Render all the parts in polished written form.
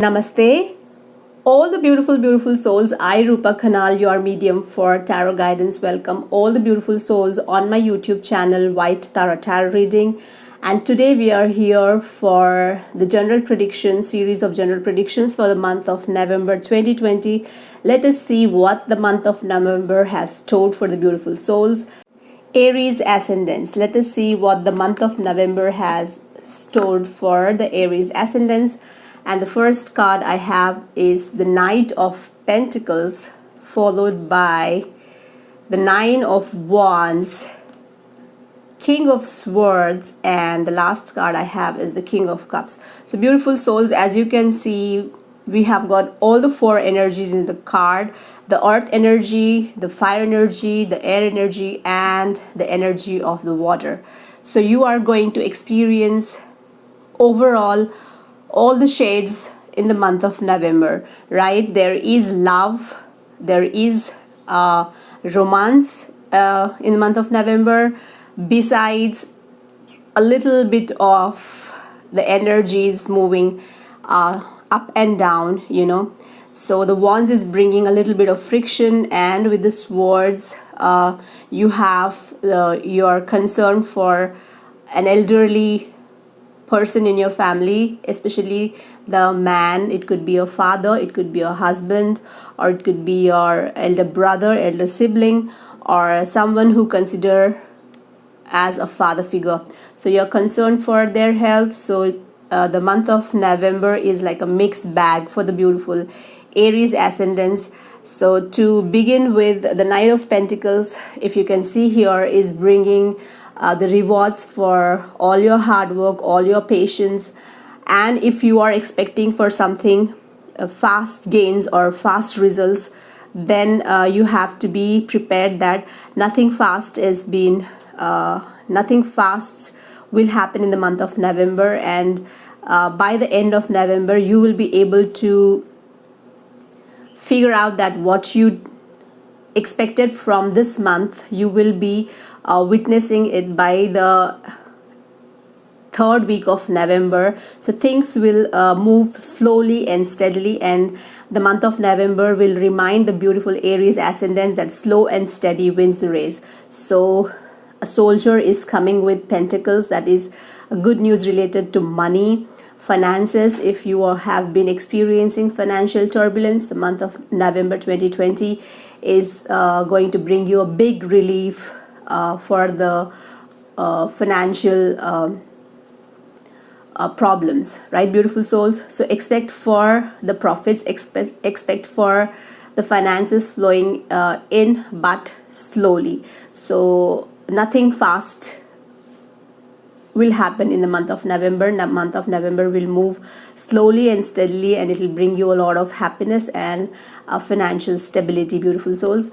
Namaste. All the beautiful, beautiful souls. I, Rupa Khanal, your medium for tarot guidance. Welcome all the beautiful souls on my YouTube channel, White Tarot Reading. And today we are here for the general prediction series of general predictions for the month of November 2020. Let us see what the month of November has stored for the beautiful souls. Aries ascendants. Let us see what the month of November has stored for the Aries ascendants. And the first card I have is the Knight of Pentacles, followed by the Nine of Wands, King of Swords, and the last card I have is the King of Cups. So beautiful souls, as you can see, we have got all the four energies in the card: the earth energy, the fire energy, the air energy, and the energy of the water. So you are going to experience overall all the shades in the month of November, right? There is love, there is romance in the month of November, besides a little bit of the energies moving up and down, So the wands is bringing a little bit of friction, and with the swords, you have your concern for an elderly person in your family, especially the man. It could be your father, it could be your husband, or it could be your elder brother, elder sibling, or someone who consider as a father figure. So you're concerned for their health. So the month of November is like a mixed bag for the beautiful Aries ascendants. So to begin with, the Knight of Pentacles, if you can see here, is bringing the rewards for all your hard work, all your patience. And if you are expecting for something fast gains or fast results, then you have to be prepared that nothing fast will happen in the month of November. And by the end of November, you will be able to figure out that what you expected from this month, you will be witnessing it by the third week of November. So things will move slowly and steadily, and the month of November will remind the beautiful Aries ascendants that slow and steady wins the race. So a soldier is coming with pentacles. That is good news related to money, finances. If you have been experiencing financial turbulence, the month of November 2020 is going to bring you a big relief for the financial problems, right, beautiful souls? So expect for the profits, expect for the finances flowing in, but slowly. So nothing fast will happen in the month of November. The month of November will move slowly and steadily, and it will bring you a lot of happiness and financial stability, beautiful souls.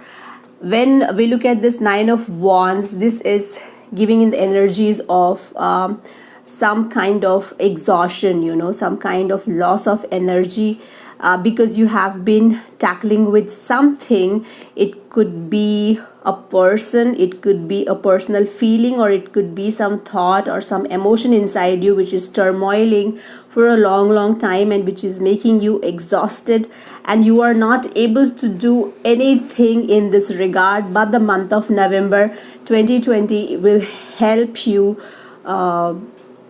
When we look at this Nine of Wands, this is giving in the energies of some kind of exhaustion, some kind of loss of energy, because you have been tackling with something. It could be a person, it could be a personal feeling, or it could be some thought or some emotion inside you which is turmoiling for a long time, and which is making you exhausted, and you are not able to do anything in this regard. But the month of November 2020 will help you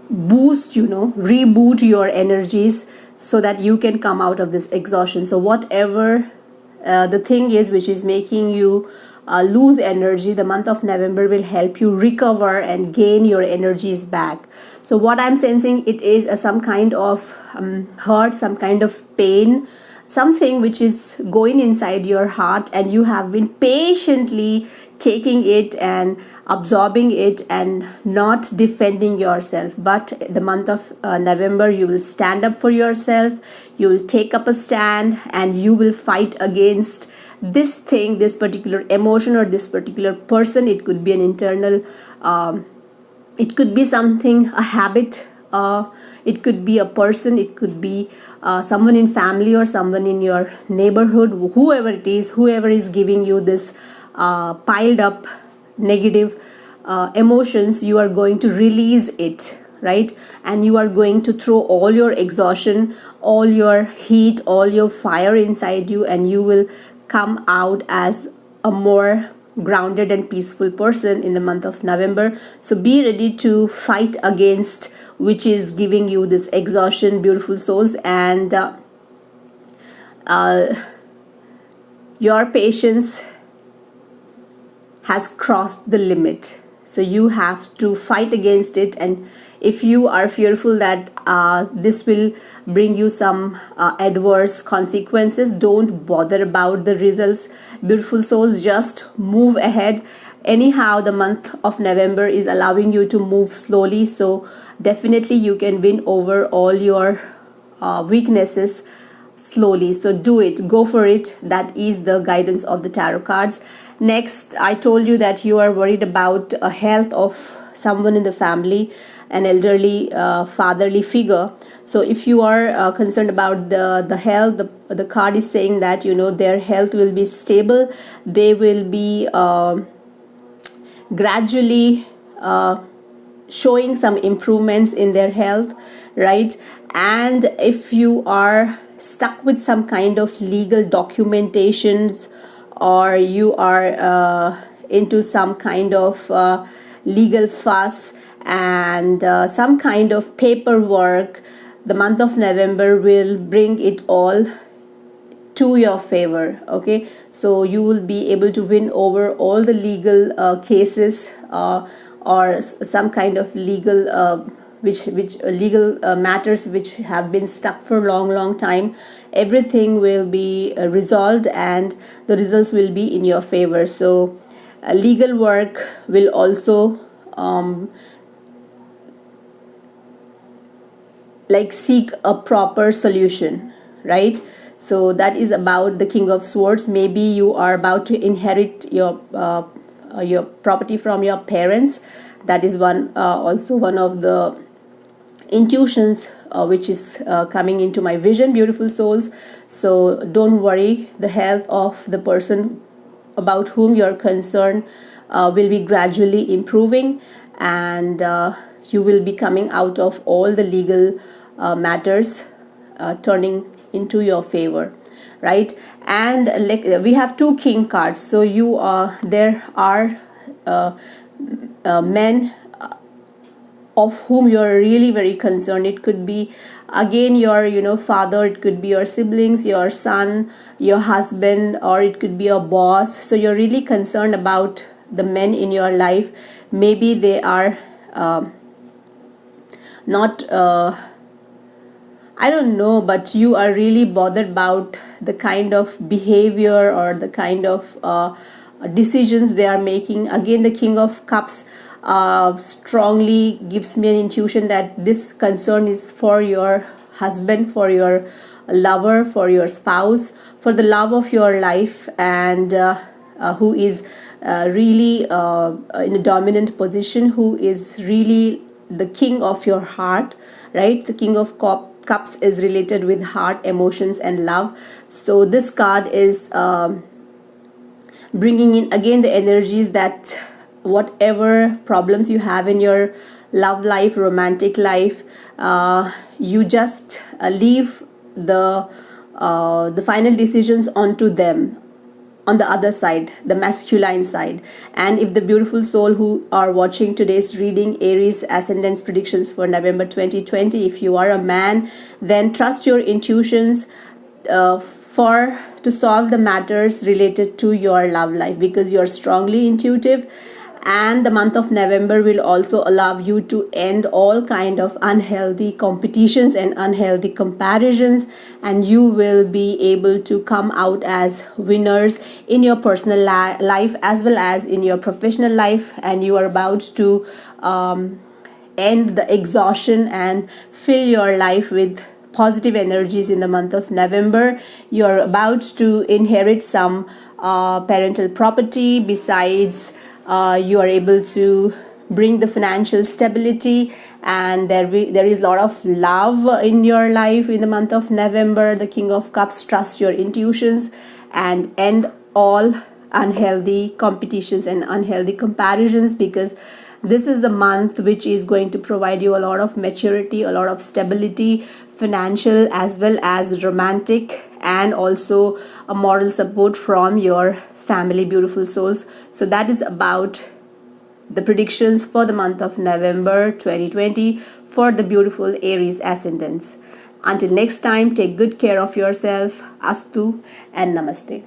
reboot your energies so that you can come out of this exhaustion. So whatever the thing is which is making you lose energy, the month of November will help you recover and gain your energies back. So what I'm sensing, it is some kind of hurt, some kind of pain, something which is going inside your heart, and you have been patiently taking it and absorbing it and not defending yourself. But the month of November, you will stand up for yourself, you will take up a stand, and you will fight against this thing, this particular emotion, or this particular person. It could be an internal, it could be something, a habit, it could be a person, it could be someone in family or someone in your neighborhood, whoever it is, whoever is giving you this piled up negative emotions. You are going to release it right? And you are going to throw all your exhaustion, all your heat, all your fire inside you, and you will come out as a more grounded and peaceful person in the month of November. So be ready to fight against which is giving you this exhaustion, beautiful souls. And your patience has crossed the limit, so you have to fight against it. And if you are fearful that this will bring you some adverse consequences, don't bother about the results, beautiful souls. Just move ahead. Anyhow, the month of November is allowing you to move slowly, so definitely you can win over all your weaknesses slowly. So do it, go for it. That is the guidance of the tarot cards. Next, I told you that you are worried about a health of someone in the family, an elderly fatherly figure. So if you are concerned about the health, the card is saying that, you know, their health will be stable. They will be gradually showing some improvements in their health, right? And if you are stuck with some kind of legal documentations, or you are into some kind of legal fuss and some kind of paperwork, the month of November will bring it all to your favor. Okay, so you will be able to win over all the legal cases, or some kind of legal which legal matters which have been stuck for long time. Everything will be resolved, and the results will be in your favor. So legal work will also like seek a proper solution, right? So that is about the King of Swords. Maybe you are about to inherit your property from your parents. That is also one of the intuitions which is coming into my vision, beautiful souls. So don't worry, the health of the person about whom you're concerned will be gradually improving, and you will be coming out of all the legal matters turning into your favor, right? And like we have two king cards, so there are men of whom you're really very concerned. It could be again your father, it could be your siblings, your son, your husband, or it could be your boss. So you're really concerned about the men in your life. Maybe they are not I don't know, but you are really bothered about the kind of behavior or the kind of decisions they are making. Again, the King of Cups strongly gives me an intuition that this concern is for your husband, for your lover, for your spouse, for the love of your life, and who is really in a dominant position, who is really the king of your heart, right? The King of Cups is related with heart, emotions, and love. So this card is bringing in again the energies that whatever problems you have in your love life, romantic life, you just leave the final decisions onto them, on the other side, the masculine side. And if the beautiful soul who are watching today's reading, Aries ascendant's predictions for November 2020, if you are a man, then trust your intuitions to solve the matters related to your love life, because you're strongly intuitive. And the month of November will also allow you to end all kind of unhealthy competitions and unhealthy comparisons, and you will be able to come out as winners in your personal life as well as in your professional life. And you are about to end the exhaustion and fill your life with positive energies in the month of November. You're about to inherit some parental property. Besides, you are able to bring the financial stability, and there is a lot of love in your life in the month of November. The King of Cups, trust your intuitions and end all unhealthy competitions and unhealthy comparisons, because This is the month which is going to provide you a lot of maturity, a lot of stability, financial as well as romantic, and also a moral support from your family, beautiful souls. So that is about the predictions for the month of November 2020 for the beautiful Aries ascendants. Until next time, take good care of yourself. Astu and Namaste.